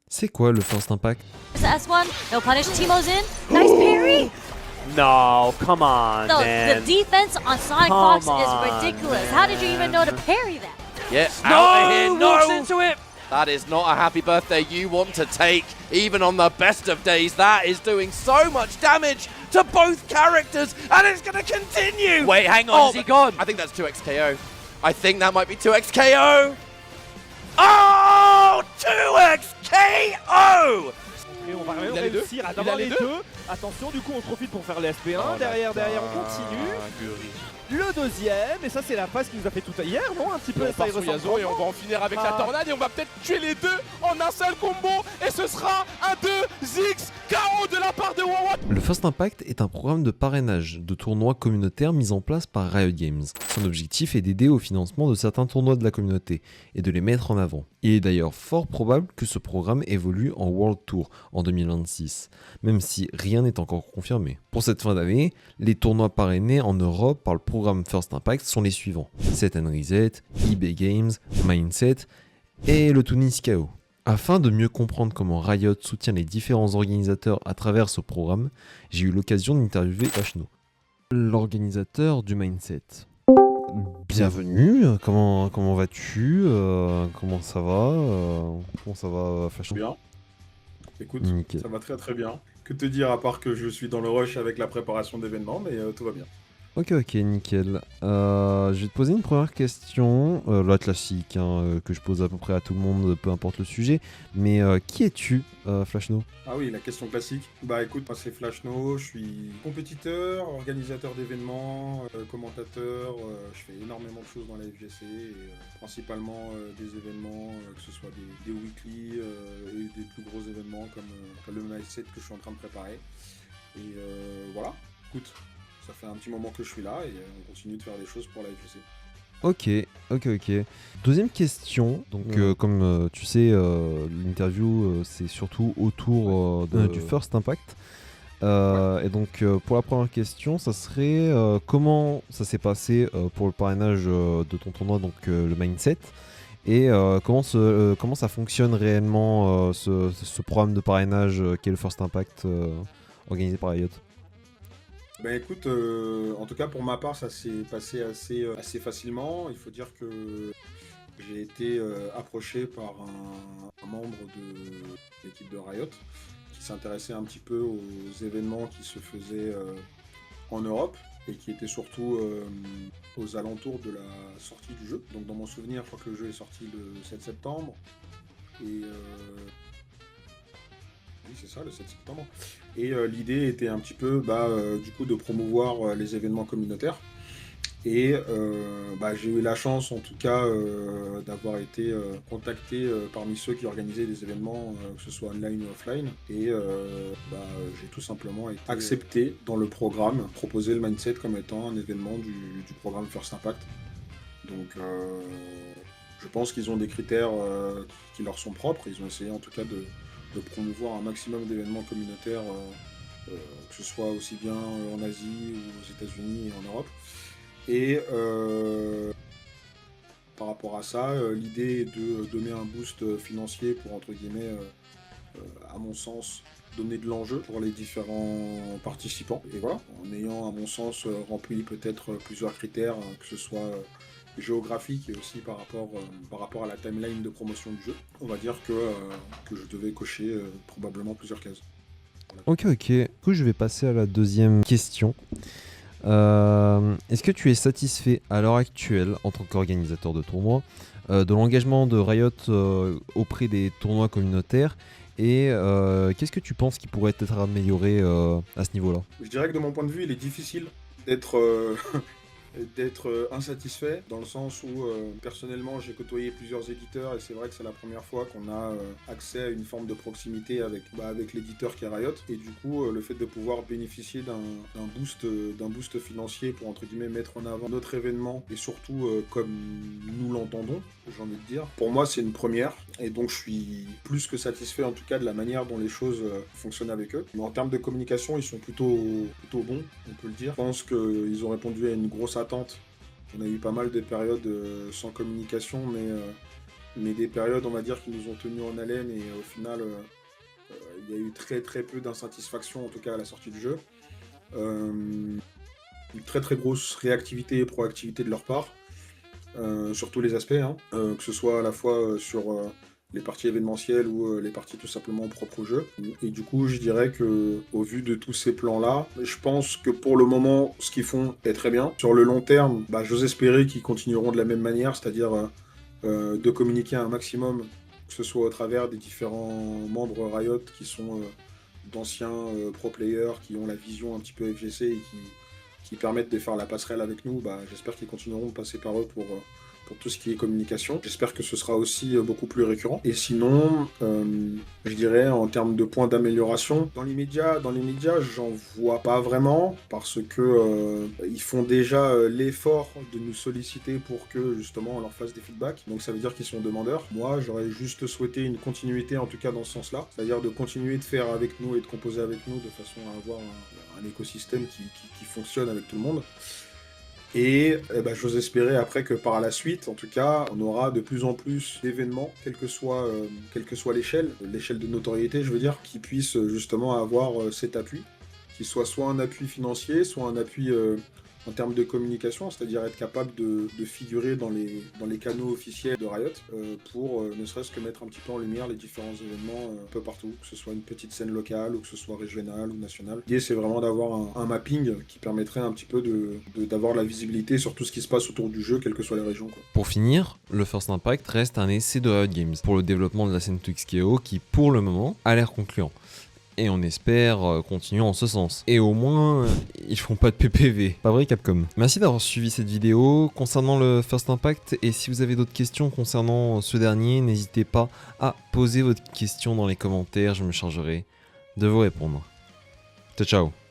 C'est quoi le First Impact? S1, no punish, Teemo's in. Nice parry! No, come on, No, man. the defense on Sonic Come Fox on, is ridiculous. How did you even know to parry that? Yeah, No, out of here, walks no! into it. That is not a happy birthday you want to take, even on the best of days. That is doing so much damage to both characters, and it's going to continue! Wait, hang on, is he gone? I think that's 2x KO. I think that might be 2x KO! Oh! 2x KO! Et on va Il a les deux. réussir à Il a avoir les les deux. deux. Attention, du coup, on profite pour faire le SP1. Oh, derrière, d'accord. on continue. Le deuxième, et ça, c'est la phase qui nous a fait tout à hier, non? Un petit peu, On ça part y sur ressemble Yasuo et on vraiment. va en finir avec Ah. la tornade et on va peut-être tuer les deux en un seul combo et ce sera un 2x KO de la part de Wawa. Le First Impact est un programme de parrainage de tournois communautaires mis en place par Riot Games. Son objectif est d'aider au financement de certains tournois de la communauté et de les mettre en avant. Il est d'ailleurs fort probable que ce programme évolue en World Tour en 2026, même si rien n'est encore confirmé. Pour cette fin d'année, les tournois parrainés en Europe par le programme First Impact sont les suivants: Set and Reset, eBay Games, Mindset et le Tunis KO. Afin de mieux comprendre comment Riot soutient les différents organisateurs à travers ce programme, j'ai eu l'occasion d'interviewer Flashno, l'organisateur du Mindset. Bienvenue, comment vas-tu? Comment ça va Flashno? Bien. Écoute, Nickel. ça va très très bien. Que te dire à part que je suis dans le rush avec la préparation d'événements, mais tout va bien. Ok, nickel. Je vais te poser une première question, la classique, que je pose à peu près à tout le monde, peu importe le sujet. Mais qui es-tu, Flashno? Ah oui, la question classique. Bah écoute, moi c'est Flashno, je suis compétiteur, organisateur d'événements, commentateur, je fais énormément de choses dans la FGC, et, principalement des événements, que ce soit des weekly et des plus gros événements comme le Mindset que je suis en train de préparer. Et voilà, écoute. Ça fait un petit moment que je suis là et on continue de faire des choses pour la FGC. Ok. Deuxième question. Donc, comme tu sais, l'interview, c'est surtout autour du First Impact. Et donc, pour la première question, ça serait comment ça s'est passé pour le parrainage de ton tournoi, donc le Mindset, et comment ça fonctionne réellement ce programme de parrainage qu'est le First Impact organisé par Riot. Ben écoute, en tout cas pour ma part ça s'est passé assez facilement. Il faut dire que j'ai été approché par un membre de l'équipe de Riot qui s'intéressait un petit peu aux événements qui se faisaient en Europe et qui étaient surtout aux alentours de la sortie du jeu. Donc dans mon souvenir, je crois que le jeu est sorti le 7 septembre et oui, c'est ça, le 7 septembre. Et l'idée était un petit peu du coup de promouvoir les événements communautaires. Et j'ai eu la chance en tout cas d'avoir été contacté parmi ceux qui organisaient des événements, que ce soit online ou offline. Et j'ai tout simplement été accepté dans le programme, proposé le Mindset comme étant un événement du programme First Impact. Donc je pense qu'ils ont des critères qui leur sont propres. Ils ont essayé en tout cas de promouvoir un maximum d'événements communautaires, que ce soit aussi bien en Asie ou aux États-Unis et en Europe. Et par rapport à ça, l'idée est de donner un boost financier pour, entre guillemets, à mon sens, donner de l'enjeu pour les différents participants. Et voilà, en ayant, à mon sens, rempli peut-être plusieurs critères, que ce soit géographique et aussi par rapport à la timeline de promotion du jeu, on va dire que je devais cocher probablement plusieurs cases. Voilà. Ok. Du coup, je vais passer à la deuxième question. Est-ce que tu es satisfait à l'heure actuelle, en tant qu'organisateur de tournois, de l'engagement de Riot auprès des tournois communautaires et qu'est-ce que tu penses qui pourrait être amélioré à ce niveau-là? Je dirais que de mon point de vue, il est difficile d'être insatisfait, dans le sens où personnellement j'ai côtoyé plusieurs éditeurs et c'est vrai que c'est la première fois qu'on a accès à une forme de proximité avec l'éditeur qui est Riot, et du coup le fait de pouvoir bénéficier d'un boost financier pour, entre guillemets, mettre en avant notre événement et surtout comme nous l'entendons, j'ai envie de dire, pour moi c'est une première, et donc je suis plus que satisfait en tout cas de la manière dont les choses fonctionnent avec eux. Mais en termes de communication, ils sont plutôt bons, on peut le dire. Je pense qu'ils ont répondu à une grosse attente. On a eu pas mal de périodes sans communication, mais mais des périodes, on va dire, qui nous ont tenus en haleine et au final, il y a eu très très peu d'insatisfaction, en tout cas à la sortie du jeu. Une très très grosse réactivité et proactivité de leur part, sur tous les aspects, hein, que ce soit à la fois sur les parties événementielles ou les parties tout simplement propres au jeu. Et du coup, je dirais que au vu de tous ces plans-là, je pense que pour le moment, ce qu'ils font est très bien. Sur le long terme, j'ose espérer qu'ils continueront de la même manière, c'est-à-dire de communiquer un maximum, que ce soit au travers des différents membres Riot qui sont d'anciens pro players, qui ont la vision un petit peu FGC et qui permettent de faire la passerelle avec nous. J'espère qu'ils continueront de passer par eux pour tout ce qui est communication. J'espère que ce sera aussi beaucoup plus récurrent. Et sinon, je dirais en termes de points d'amélioration, dans les médias, j'en vois pas vraiment, parce que ils font déjà l'effort de nous solliciter pour que justement on leur fasse des feedbacks. Donc ça veut dire qu'ils sont demandeurs. Moi, j'aurais juste souhaité une continuité, en tout cas dans ce sens-là, c'est-à-dire de continuer de faire avec nous et de composer avec nous de façon à avoir un écosystème qui fonctionne avec tout le monde. Et j'ose espérer après que par la suite, en tout cas, on aura de plus en plus d'événements, quelle que soit l'échelle de notoriété, je veux dire, qui puissent justement avoir cet appui, qui soit un appui financier, soit un appui en termes de communication, c'est-à-dire être capable de figurer dans les canaux officiels de Riot pour ne serait-ce que mettre un petit peu en lumière les différents événements un peu partout, que ce soit une petite scène locale ou que ce soit régionale ou nationale. L'idée, c'est vraiment d'avoir un mapping qui permettrait un petit peu d'avoir la visibilité sur tout ce qui se passe autour du jeu, quelles que soient les régions, quoi. Pour finir, le First Impact reste un essai de Riot Games pour le développement de la scène Twixkeo qui, pour le moment, a l'air concluant. Et on espère continuer en ce sens. Et au moins, ils feront pas de PPV. Pas vrai, Capcom? Merci d'avoir suivi cette vidéo concernant le First Impact. Et si vous avez d'autres questions concernant ce dernier, n'hésitez pas à poser votre question dans les commentaires. Je me chargerai de vous répondre. Ciao, ciao.